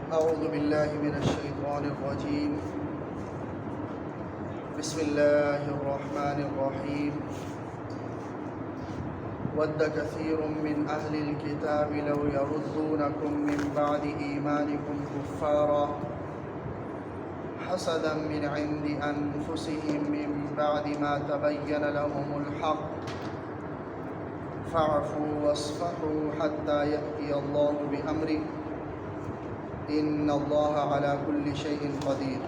أعوذ بالله من الشيطان الرجيم. بسم الله الرحمن الرحيم. ود كثير من أهل الكتاب لو يردونكم من بعد إيمانكم كفارا حسدا من عند أنفسهم من بعد ما تبين لهم الحق فاعفوا واصفحوا حتى يأتي الله بأمره إن الله على كل شيء قدير.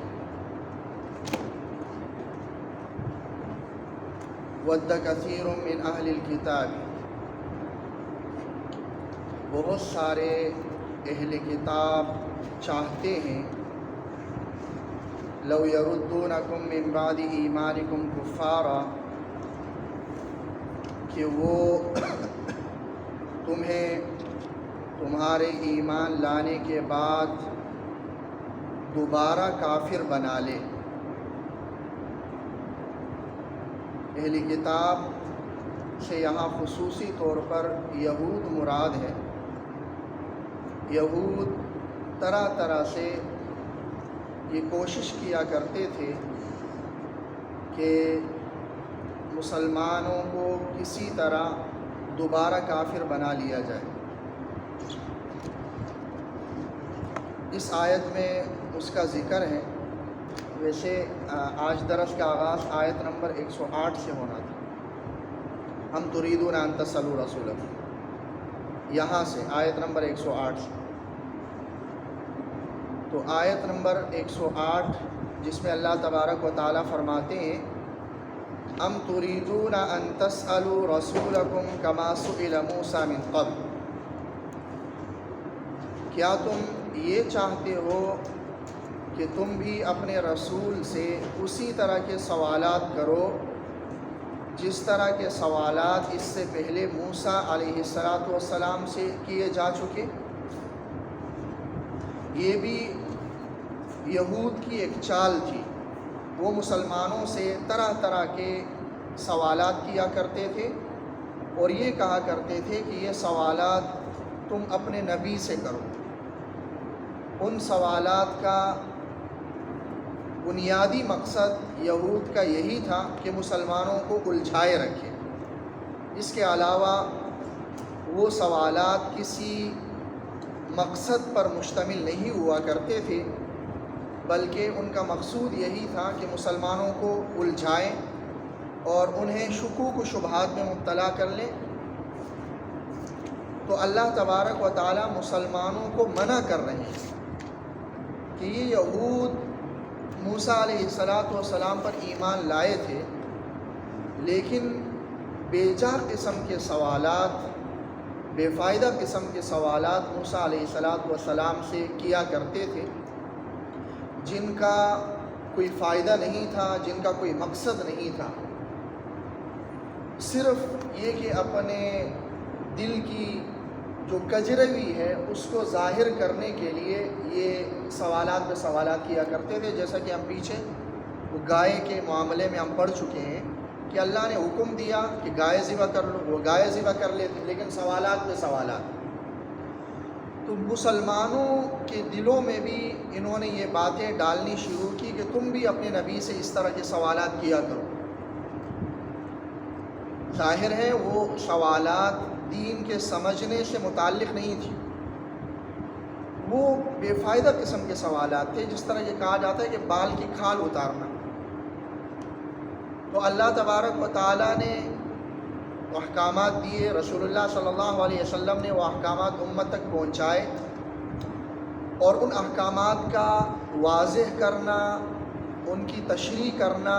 ود كثير من أهل الكتاب، بہت سارے اہل کتاب چاہتے ہیں، لو یردونکم من بعد ایمانکم کفارا، کہ وہ تمہیں تمہارے ایمان لانے کے بعد دوبارہ کافر بنا لے۔ اہل کتاب سے یہاں خصوصی طور پر یہود مراد ہے۔ یہود طرح طرح سے یہ کوشش کیا کرتے تھے کہ مسلمانوں کو کسی طرح دوبارہ کافر بنا لیا جائے۔ اس آیت میں اس کا ذکر ہے۔ ویسے آج درس کا آغاز آیت نمبر 108 سے ہونا تھا، ہم تریدون ان تسألوا رسولکم، یہاں سے آیت نمبر 108 سے۔ تو آیت نمبر 108 جس میں اللہ تبارک و تعالیٰ فرماتے ہیں ام تریدون ان تسألوا رسولکم کما سئل موسیٰ من قبل، کیا تم یہ چاہتے ہو کہ تم بھی اپنے رسول سے اسی طرح کے سوالات کرو جس طرح کے سوالات اس سے پہلے موسیٰ علیہ السلام سے کیے جا چکے؟ یہ بھی یہود کی ایک چال تھی، وہ مسلمانوں سے طرح طرح کے سوالات کیا کرتے تھے اور یہ کہا کرتے تھے کہ یہ سوالات تم اپنے نبی سے کرو۔ ان سوالات کا بنیادی مقصد یہود کا یہی تھا کہ مسلمانوں کو الجھائے رکھے۔ اس کے علاوہ وہ سوالات کسی مقصد پر مشتمل نہیں ہوا کرتے تھے، بلکہ ان کا مقصود یہی تھا کہ مسلمانوں کو الجھائیں اور انہیں شکوک و شبہات میں مبتلا کر لیں۔ تو اللہ تبارک و تعالی مسلمانوں کو منع کر رہے ہیں کہ یہ یہود موسیٰ علیہ السلام پر ایمان لائے تھے، لیکن بے جا قسم کے سوالات، بے فائدہ قسم کے سوالات موسیٰ علیہ السلام سے کیا کرتے تھے، جن کا کوئی فائدہ نہیں تھا، جن کا کوئی مقصد نہیں تھا، صرف یہ کہ اپنے دل کی جو کجروی ہے اس کو ظاہر کرنے کے لیے یہ سوالات پہ سوالات کیا کرتے تھے۔ جیسا کہ ہم پیچھے وہ گائے کے معاملے میں ہم پڑھ چکے ہیں کہ اللہ نے حکم دیا کہ گائے ذبح کر لو، وہ گائے ذبح کر لیتے، لیکن سوالات پہ سوالات۔ تو مسلمانوں کے دلوں میں بھی انہوں نے یہ باتیں ڈالنی شروع کی کہ تم بھی اپنے نبی سے اس طرح کے سوالات کیا کرو۔ ظاہر ہے وہ سوالات دین کے سمجھنے سے متعلق نہیں تھی، وہ بے فائدہ قسم کے سوالات تھے، جس طرح یہ کہا جاتا ہے کہ بال کی کھال اتارنا۔ تو اللہ تبارک و تعالیٰ نے احکامات دیے، رسول اللہ صلی اللہ علیہ وسلم نے وہ احکامات امت تک پہنچائے، اور ان احکامات کا واضح کرنا، ان کی تشریح کرنا،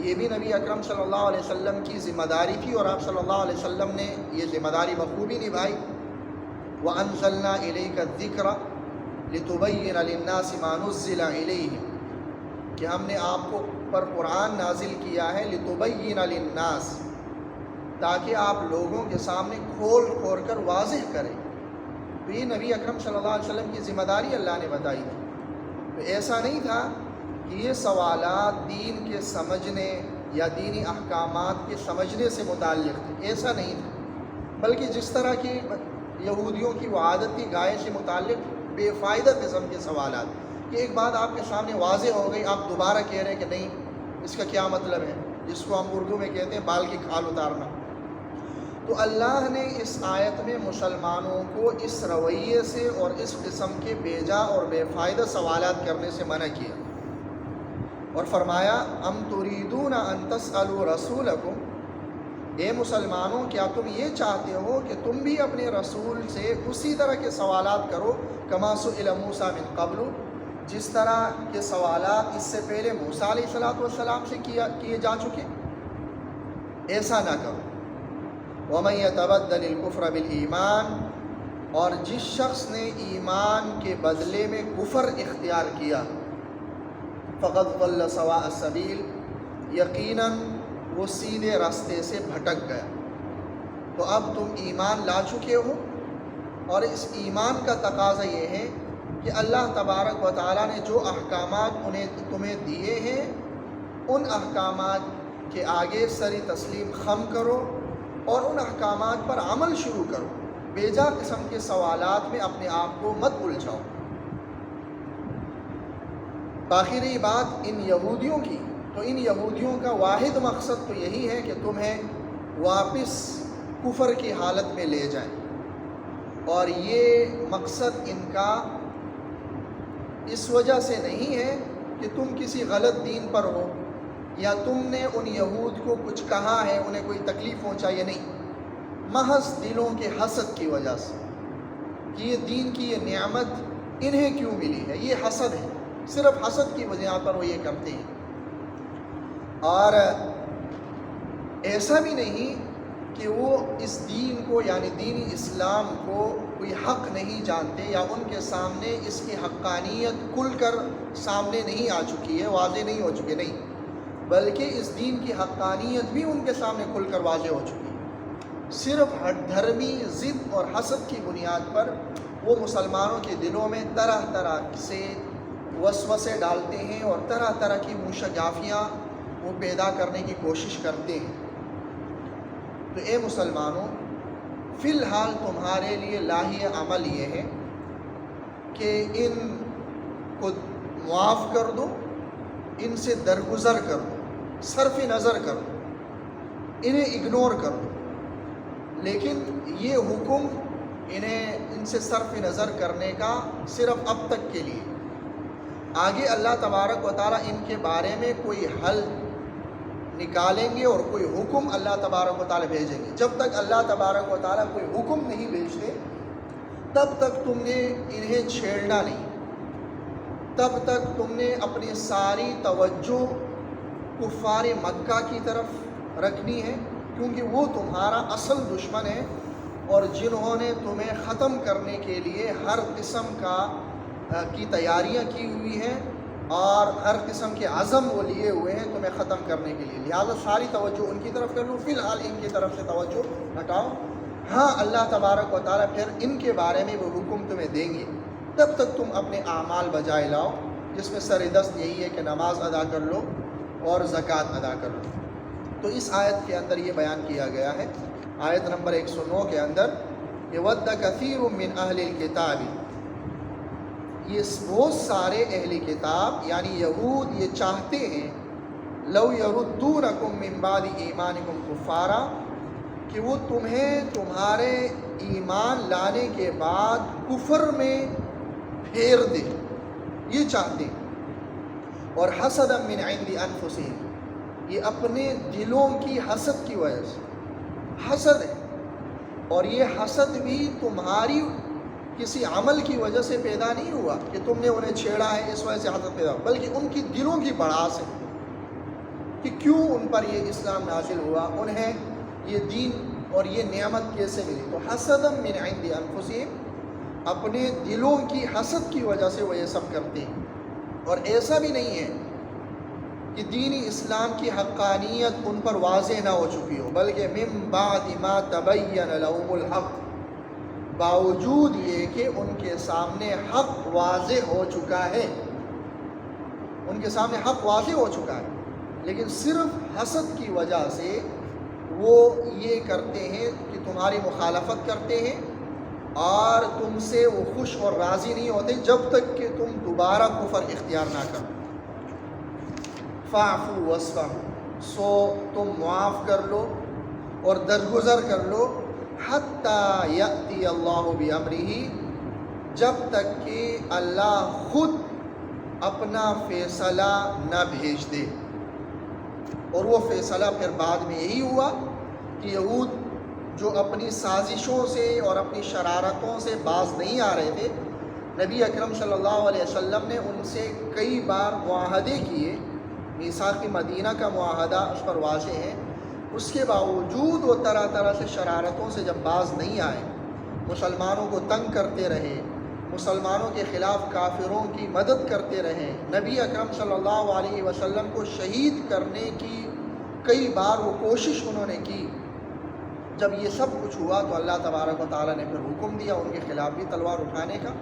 یہ بھی نبی اکرم صلی اللہ علیہ وسلم کی ذمہ داری تھی، اور آپ صلی اللہ علیہ وسلم نے یہ ذمہ داری بخوبی نبھائی۔ وَأَنزَلْنَا إِلَيْكَ الذِّكْرَ لِتُبَيِّنَ لِلنَّاسِ مَا نُزِّلَ إِلَيْهِمْ، کہ ہم نے آپ کو پر قرآن نازل کیا ہے لِتُبَيِّنَ لِلنَّاسِ، تاکہ آپ لوگوں کے سامنے کھول کھول کر واضح کریں۔ تو یہ نبی اکرم صلی اللہ علیہ وسلم کی ذمہ داری اللہ نے بتائی تھی۔ تو ایسا نہیں تھا کہ یہ سوالات دین کے سمجھنے یا دینی احکامات کے سمجھنے سے متعلق تھے، ایسا نہیں تھا، بلکہ جس طرح کی یہودیوں کی وہ عادت تھی گائے سے متعلق بے فائدہ قسم کے سوالات، کہ ایک بات آپ کے سامنے واضح ہو گئی، آپ دوبارہ کہہ رہے ہیں کہ نہیں اس کا کیا مطلب ہے، جس کو ہم اردو میں کہتے ہیں بال کی کھال اتارنا۔ تو اللہ نے اس آیت میں مسلمانوں کو اس رویے سے اور اس قسم کے بیجا اور بے فائدہ سوالات کرنے سے منع کیا، اور فرمایا ام تریدون ان تسألوا رسولکم، اے مسلمانوں کیا تم یہ چاہتے ہو کہ تم بھی اپنے رسول سے اسی طرح کے سوالات کرو، کما سئل موسیٰ من قبل، جس طرح کے سوالات اس سے پہلے موسیٰ علیہ السلام سے کیے جا چکے، ایسا نہ کرو۔ وَمَن يَتَبَدَّلِ الْكُفْرَ بِالْإِيمَانِ، اور جس شخص نے ایمان کے بدلے میں کفر اختیار کیا، فَقَدْ ضَلَّ سَوَاءَ السَّبِيلِ، یقیناً وہ سیدھے راستے سے بھٹک گیا۔ تو اب تم ایمان لا چکے ہو، اور اس ایمان کا تقاضا یہ ہے کہ اللہ تبارک و تعالیٰ نے جو احکامات تمہیں دیے ہیں، ان احکامات کے آگے سری تسلیم خم کرو اور ان احکامات پر عمل شروع کرو، بیجا قسم کے سوالات میں اپنے آپ کو مت الجھاؤ۔ باقی رہی بات ان یہودیوں کی، تو ان یہودیوں کا واحد مقصد تو یہی ہے کہ تمہیں واپس کفر کی حالت میں لے جائیں، اور یہ مقصد ان کا اس وجہ سے نہیں ہے کہ تم کسی غلط دین پر ہو یا تم نے ان یہود کو کچھ کہا ہے، انہیں کوئی تکلیف پہنچائی، نہیں، محض دلوں کے حسد کی وجہ سے کہ یہ دین کی یہ نعمت انہیں کیوں ملی ہے، یہ حسد ہے، صرف حسد کی وجہ پر وہ یہ کرتے ہیں۔ اور ایسا بھی نہیں کہ وہ اس دین کو یعنی دین اسلام کو کوئی حق نہیں جانتے، یا ان کے سامنے اس کی حقانیت کھل کر سامنے نہیں آ چکی ہے، واضح نہیں ہو چکی، نہیں، بلکہ اس دین کی حقانیت بھی ان کے سامنے کھل کر واضح ہو چکی ہے۔ صرف ہٹ دھرمی ضد اور حسد کی بنیاد پر وہ مسلمانوں کے دلوں میں طرح طرح سے وسوسے ڈالتے ہیں اور طرح طرح کی موشگافیاں وہ پیدا کرنے کی کوشش کرتے ہیں۔ تو اے مسلمانوں، فی الحال تمہارے لیے لاہی عمل یہ ہے کہ ان کو معاف کر دو، ان سے درگزر کر دو، صرف نظر کر دو، انہیں اگنور کر دو۔ لیکن یہ حکم ان سے صرف نظر کرنے کا صرف اب تک کے لیے، آگے اللہ تبارک و تعالیٰ ان کے بارے میں کوئی حل نکالیں گے اور کوئی حکم اللہ تبارک و تعالیٰ بھیجیں گے۔ جب تک اللہ تبارک و تعالیٰ کوئی حکم نہیں بھیجتے تب تک تم نے انہیں چھیڑنا نہیں، تب تک تم نے اپنی ساری توجہ کفار مکہ کی طرف رکھنی ہے، کیونکہ وہ تمہارا اصل دشمن ہے، اور جنہوں نے تمہیں ختم کرنے کے لیے ہر قسم کی تیاریاں کی ہوئی ہیں اور ہر قسم کے عزم وہ لیے ہوئے ہیں تمہیں ختم کرنے کے لیے، لہٰذا ساری توجہ ان کی طرف کر لو، فی الحال ان کی طرف سے توجہ ہٹاؤ۔ ہاں اللہ تبارک و تعالیٰ پھر ان کے بارے میں وہ حکم تمہیں دیں گے، تب تک تم اپنے اعمال بجائے لاؤ، جس میں سر دست یہی ہے کہ نماز ادا کر لو اور زکوٰۃ ادا کر لو۔ تو اس آیت کے اندر یہ بیان کیا گیا ہے، آیت نمبر 109 کے اندر، کہ وَدَّ كَثِيرٌ مِّنْ أَهْلِ الْكِتَابِ، یہ بہت سارے اہل کتاب یعنی یہود یہ چاہتے ہیں، لَوْ يَرُدُّونَكُم مِّن بَعْدِ إِيمَانِكُمْ كُفَّارًا، کہ وہ تمہیں تمہارے ایمان لانے کے بعد کفر میں پھیر دے، یہ چاہتے ہیں، اور حسدا من عند انفسہم، یہ اپنے دلوں کی حسد کی وجہ سے، حسد ہے، اور یہ حسد بھی تمہاری کسی عمل کی وجہ سے پیدا نہیں ہوا کہ تم نے انہیں چھیڑا ہے اس وجہ سے حسد پیدا ہوا، بلکہ ان کی دلوں کی بڑاس ہے کہ کیوں ان پر یہ اسلام نازل ہوا، انہیں یہ دین اور یہ نعمت کیسے ملی۔ تو حسدا من عند انفسہم، اپنے دلوں کی حسد کی وجہ سے وہ یہ سب کرتے ہیں۔ اور ایسا بھی نہیں ہے کہ دین اسلام کی حقانیت ان پر واضح نہ ہو چکی ہو، بلکہ من بعد ما تبین لهم الحق، باوجود یہ کہ ان کے سامنے حق واضح ہو چکا ہے، ان کے سامنے حق واضح ہو چکا ہے، لیکن صرف حسد کی وجہ سے وہ یہ کرتے ہیں کہ تمہاری مخالفت کرتے ہیں اور تم سے وہ خوش اور راضی نہیں ہوتے جب تک کہ تم دوبارہ کفر اختیار نہ کرو. فاعفو واصفحوا، سو تم معاف کر لو اور درگزر کر لو. حتی یأتی اللہ بامرہ، جب تک کہ اللہ خود اپنا فیصلہ نہ بھیج دے. اور وہ فیصلہ پھر بعد میں یہی ہوا کہ یہود جو اپنی سازشوں سے اور اپنی شرارتوں سے باز نہیں آ رہے تھے، نبی اکرم صلی اللہ علیہ وسلم نے ان سے کئی بار معاہدے کیے. میثاق مدینہ کا معاہدہ اس پر واضح ہے. اس کے باوجود وہ طرح طرح سے شرارتوں سے جب باز نہیں آئے، مسلمانوں کو تنگ کرتے رہے، مسلمانوں کے خلاف کافروں کی مدد کرتے رہے، نبی اکرم صلی اللہ علیہ وسلم کو شہید کرنے کی کئی بار وہ کوشش انہوں نے کی. جب یہ سب کچھ ہوا تو اللہ تبارک و تعالیٰ نے پھر حکم دیا ان کے خلاف بھی تلوار اٹھانے کا،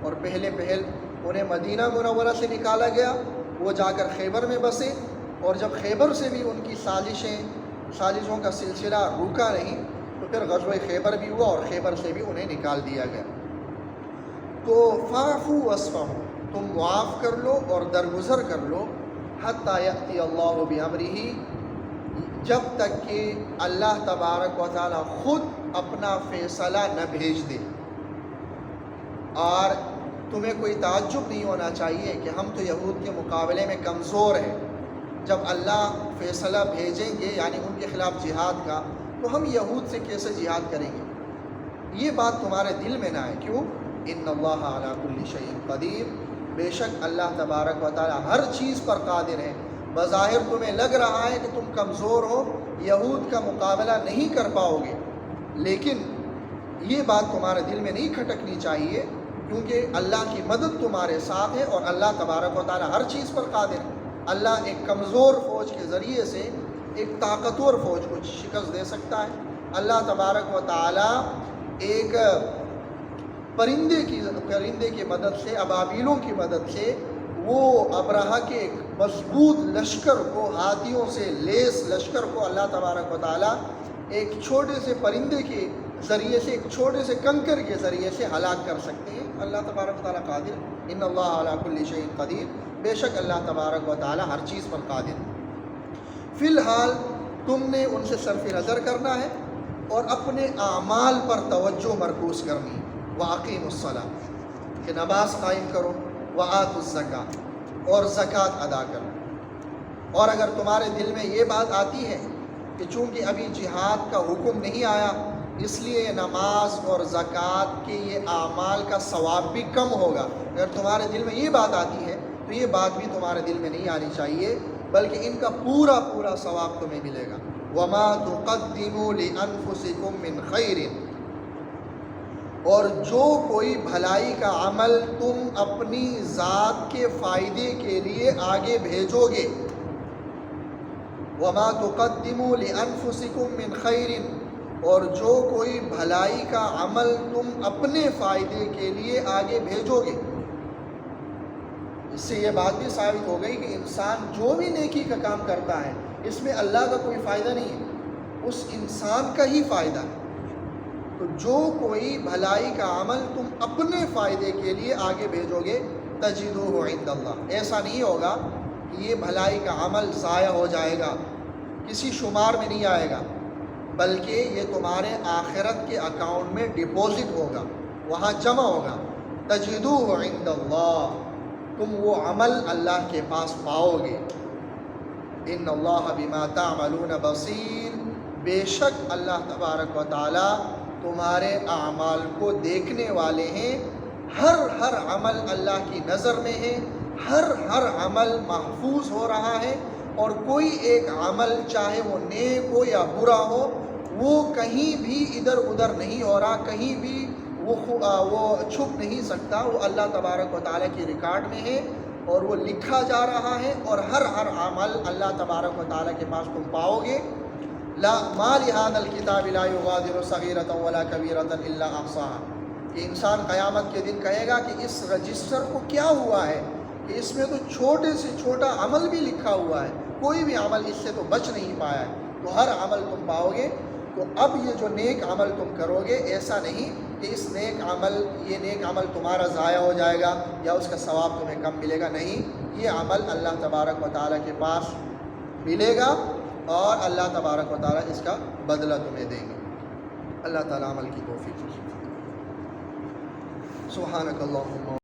اور پہلے انہیں مدینہ منورہ سے نکالا گیا. وہ جا کر خیبر میں بسے، اور جب خیبر سے بھی ان کی سازشوں کا سلسلہ رکا نہیں تو پھر غزوہ خیبر بھی ہوا اور خیبر سے بھی انہیں نکال دیا گیا. تو فاعفو واصفحوا، تم معاف کر لو اور درگزر کر لو. حتی یأتی اللہ بامرہ، جب تک کہ اللہ تبارک و تعالی خود اپنا فیصلہ نہ بھیج دے. اور تمہیں کوئی تعجب نہیں ہونا چاہیے کہ ہم تو یہود کے مقابلے میں کمزور ہیں. جب اللہ فیصلہ بھیجیں گے یعنی ان کے خلاف جہاد کا، تو ہم یہود سے کیسے جہاد کریں گے؟ یہ بات تمہارے دل میں نہ آئے. کیوں؟ ان اللہ علی کل شیء قدیر، بے شک اللہ تبارک و تعالی ہر چیز پر قادر ہے. بظاہر تمہیں لگ رہا ہے کہ تم کمزور ہو، یہود کا مقابلہ نہیں کر پاؤ گے، لیکن یہ بات تمہارے دل میں نہیں کھٹکنی چاہیے، کیونکہ اللہ کی مدد تمہارے ساتھ ہے اور اللہ تبارک و تعالی ہر چیز پر قادر ہے. اللہ ایک کمزور فوج کے ذریعے سے ایک طاقتور فوج کو شکست دے سکتا ہے. اللہ تبارک و تعالی ایک پرندے کی مدد سے، ابابیلوں کی مدد سے، وہ ابرہہ کے ایک مضبوط لشکر کو، ہاتھیوں سے لیس لشکر کو اللہ تبارک و تعالی ایک چھوٹے سے پرندے کے ذریعے سے، ایک چھوٹے سے کنکر کے ذریعے سے ہلاک کر سکتے ہیں. اللہ تبارک و تعالی قادر. ان اللہ علی کل شیء قدیر، بے شک اللہ تبارک و تعالی ہر چیز پر قادر. فی الحال تم نے ان سے صرف نظر کرنا ہے اور اپنے اعمال پر توجہ مرکوز کرنی. وَأَقِيمُوا الصَّلَاةَ، کہ نماز قائم کرو. وَآتُوا الزَّكَاةَ، اور زکوٰۃ ادا کرو. اور اگر تمہارے دل میں یہ بات آتی ہے کہ چونکہ ابھی جہاد کا حکم نہیں آیا، اس لیے نماز اور زکوٰۃ کے یہ اعمال کا ثواب بھی کم ہوگا، اگر تمہارے دل میں یہ بات آتی ہے تو یہ بات بھی تمہارے دل میں نہیں آنی چاہیے، بلکہ ان کا پورا ثواب تمہیں ملے گا. وَمَا تُقَدِّمُوا لِأَنفُسِكُم مِّن خَيْرٍ، اور جو کوئی بھلائی کا عمل تم اپنی ذات کے فائدے کے لیے آگے بھیجو گے. وَمَا تُقَدِّمُوا لِأَنفُسِكُم مِّن خَيْرٍ، اور جو کوئی بھلائی کا عمل تم اپنے فائدے کے لیے آگے بھیجو گے. اس سے یہ بات بھی ثابت ہو گئی کہ انسان جو بھی نیکی کا کام کرتا ہے اس میں اللہ کا کوئی فائدہ نہیں ہے، اس انسان کا ہی فائدہ ہے. تو جو کوئی بھلائی کا عمل تم اپنے فائدے کے لیے آگے بھیجو گے، تجدوہ عند اللہ، ایسا نہیں ہوگا کہ یہ بھلائی کا عمل ضائع ہو جائے گا، کسی شمار میں نہیں آئے گا، بلکہ یہ تمہارے آخرت کے اکاؤنٹ میں ڈپازٹ ہوگا، وہاں جمع ہوگا. تجدوہ عند اللہ، تم وہ عمل اللہ کے پاس پاؤ گے. ان اللہ بما تعملون بصیر، بے شک اللہ تبارک و تعالی تمہارے اعمال کو دیکھنے والے ہیں. ہر عمل اللہ کی نظر میں ہے، ہر عمل محفوظ ہو رہا ہے، اور کوئی ایک عمل چاہے وہ نیک ہو یا برا ہو، وہ کہیں بھی ادھر ادھر نہیں ہو رہا، کہیں بھی وہ چھپ نہیں سکتا. وہ اللہ تبارک و تعالیٰ کی ریکارڈ میں ہے اور وہ لکھا جا رہا ہے، اور ہر عمل اللہ تبارک و تعالیٰ کے پاس تم پاؤ گے. ما لهذا الكتاب لا يغادر صغيرة ولا كبيرة الا احصاها، کہ انسان قیامت کے دن کہے گا کہ اس رجسٹر کو کیا ہوا ہے کہ اس میں تو چھوٹے سے چھوٹا عمل بھی لکھا ہوا ہے، کوئی بھی عمل اس سے تو بچ نہیں پایا ہے. تو ہر عمل تم پاؤ گے. تو اب یہ جو نیک عمل تم کرو گے، ایسا نہیں کہ اس نیک عمل یہ نیک عمل تمہارا ضائع ہو جائے گا یا اس کا ثواب تمہیں کم ملے گا. نہیں، یہ عمل اللہ تبارک و تعالیٰ کے پاس ملے گا اور اللہ تبارک و تعالیٰ اس کا بدلہ تمہیں دیں گے. اللہ تعالیٰ عمل کی توفیق. سبحانک اللہم